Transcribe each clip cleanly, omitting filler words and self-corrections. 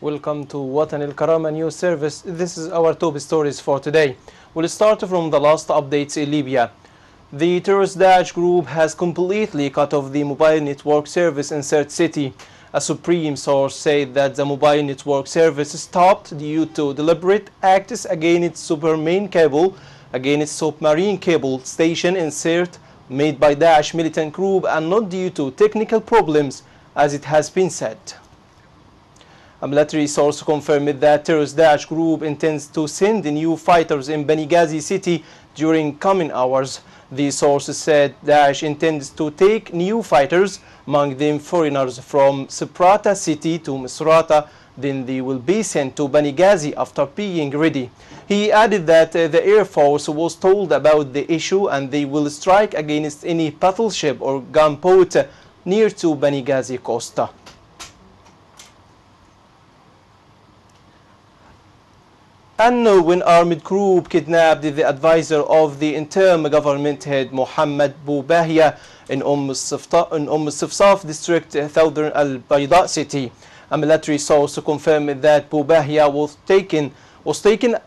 Welcome to الكرامة news service. This is our top stories for today. We'll start from the last updates in Libya. The terrorist Daesh group has completely cut off the mobile network service in Sirte city. A supreme source said that the mobile network service stopped due to deliberate acts against submarine cable station in Sirte made by Daesh militant group and not due to technical problems, as it has been said. A military source confirmed that terrorist Daesh group intends to send new fighters in Benghazi city during coming hours. The source said Daesh intends to take new fighters, among them foreigners from Sabratha city to Misrata. Then they will be sent to Benghazi after being ready. He added that the Air Force was told about the issue and they will strike against any battleship or gunboat near to Benghazi coast. Unknown armed group kidnapped the advisor of the interim government head Mohammed Boubahia in Safsaf district, southern Al-Bayda city. A military source confirmed that Boubahia was taken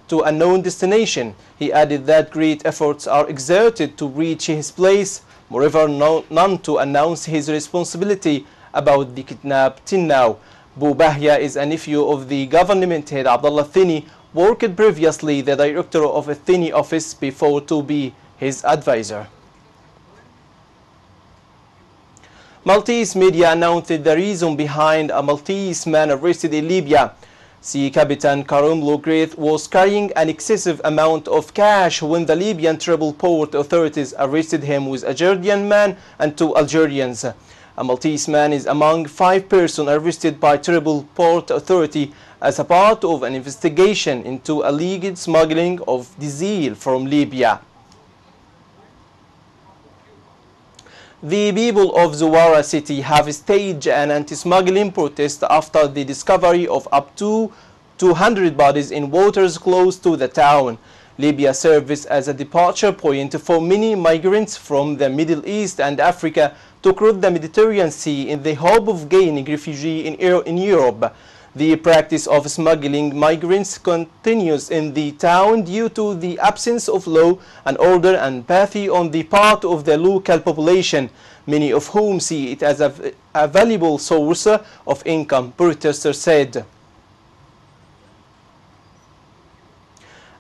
to a known destination. He added that great efforts are exerted to reach his place. Moreover, none to announce his responsibility about the kidnap till now. Boubahia is a nephew of the government head Abdullah Thini, worked previously the director of a Thini office before to be his advisor. Maltese media announced the reason behind a Maltese man arrested in Libya. Sea Captain Karim Logreth was carrying an excessive amount of cash when the Libyan Tribal Port authorities arrested him with a Jordanian man and 2 Algerians. A Maltese man is among 5 persons arrested by Tribal Port Authority as a part of an investigation into alleged smuggling of diesel from Libya. The people of Zawara city have staged an anti-smuggling protest after the discovery of up to 200 bodies in waters close to the town. Libya serves as a departure point for many migrants from the Middle East and Africa to cross the Mediterranean Sea in the hope of gaining refuge in Europe. The practice of smuggling migrants continues in the town due to the absence of law and order and apathy on the part of the local population, many of whom see it as a valuable source of income, protesters said.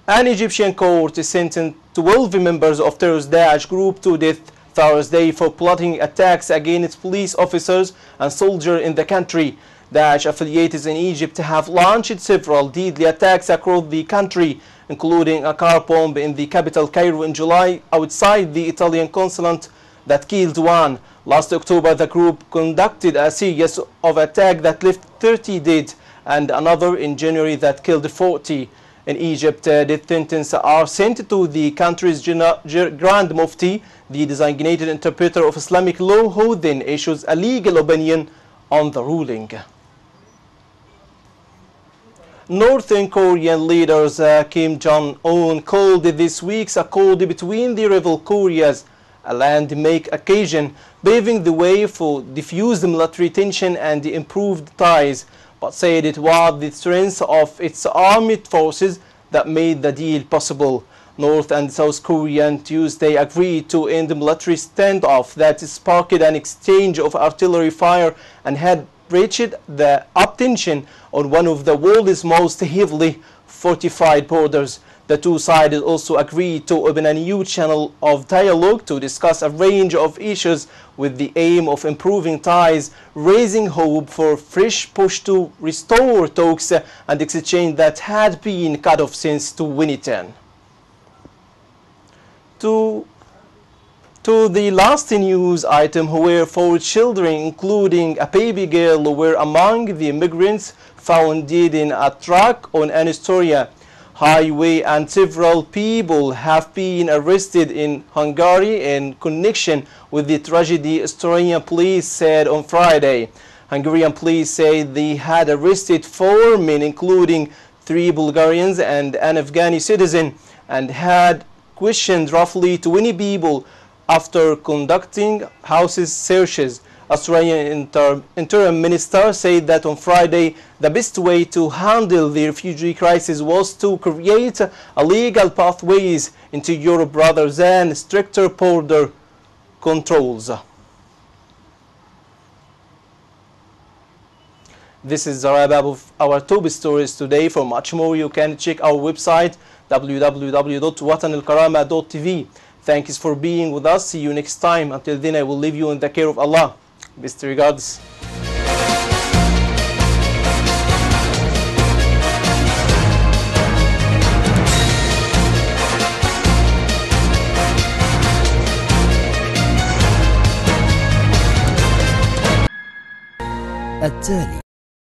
An Egyptian court sentenced 12 members of terrorist Daesh group to death Thursday for plotting attacks against police officers and soldiers in the country. Daesh affiliates in Egypt have launched several deadly attacks across the country, including a car bomb in the capital Cairo in July outside the Italian consulate that killed 1. Last October, the group conducted a series of attacks that left 30 dead and another in January that killed 40. In Egypt, death sentences are sent to the country's Grand Mufti, the designated interpreter of Islamic law, who then issues a legal opinion on the ruling. Northern Korean leaders Kim Jong-un called this week's accord between the rival Koreas a landmark occasion, paving the way for diffused military tension and improved ties, but said it was the strength of its armed forces that made the deal possible. North and South Korea Tuesday agreed to end the military standoff that sparked an exchange of artillery fire and had reached the uptension on one of the world's most heavily fortified borders. The two sides also agreed to open a new channel of dialogue to discuss a range of issues with the aim of improving ties, raising hope for fresh push to restore talks and exchange that had been cut off since 2010. To the last news item, where 4 children, including a baby girl, were among the immigrants found dead in a truck on an Astoria highway, and several people have been arrested in Hungary in connection with the tragedy, Estonian police said on Friday. Hungarian police said they had arrested 4 men, including 3 Bulgarians and an Afghani citizen, and had questioned roughly 20 people after conducting house searches. Australian interim minister said that on Friday the best way to handle the refugee crisis was to create a legal pathways into Europe rather than stricter border controls. This is the wrap-up of our top stories today. For much more, you can check our website www.watanilkarama.tv. Thanks for being with us. See you next time. Until then, I will leave you in the care of Allah. Best regards. التالي